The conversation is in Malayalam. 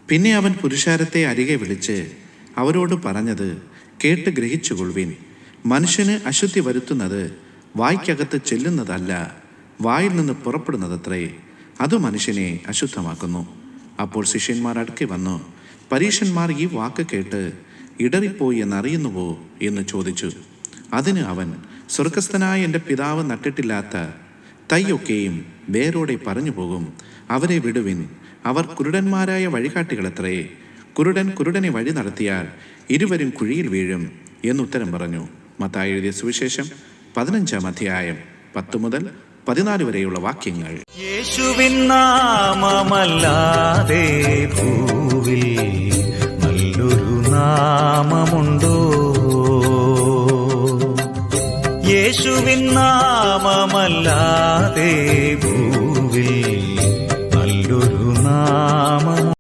പിന്നെ അവൻ പുരുഷാരത്തെ അരികെ വിളിച്ച് അവരോട് പറഞ്ഞത് കേട്ട് ഗ്രഹിച്ചുകൊള്ളുവിൻ. മനുഷ്യന് അശുദ്ധി വരുത്തുന്നത് വായ്ക്കകത്ത് ചെല്ലുന്നതല്ല, വായിൽ നിന്ന് പുറപ്പെടുന്നതത്രേ, അത് മനുഷ്യനെ അശുദ്ധമാക്കുന്നു. അപ്പോൾ ശിഷ്യന്മാർ അടുക്കി വന്നു, പരീശന്മാർ ഈ വാക്ക് കേട്ട് ഇടറിപ്പോയി എന്നറിയുന്നുവോ എന്ന് ചോദിച്ചു. അതിന് അവൻ, സ്വർഗസ്ഥനായ എൻ്റെ പിതാവ് നട്ടിട്ടില്ലാത്ത തൈയൊക്കെയും വേരോടെ പറഞ്ഞു പോകും. അവരെ വിടുവിൻ, അവർ കുരുടന്മാരായ വഴികാട്ടികളത്രേ. കുരുടൻ കുരുടനെ വഴി നടത്തിയാൽ ഇരുവരും കുഴിയിൽ വീഴും എന്നുത്തരം പറഞ്ഞു. മത്തായി എഴുതിയ സുവിശേഷം 15-ാം അധ്യായം 10 മുതൽ 14 വരെയുള്ള വാക്യങ്ങൾ. യേശുവിൻ നാമമല്ലാതെ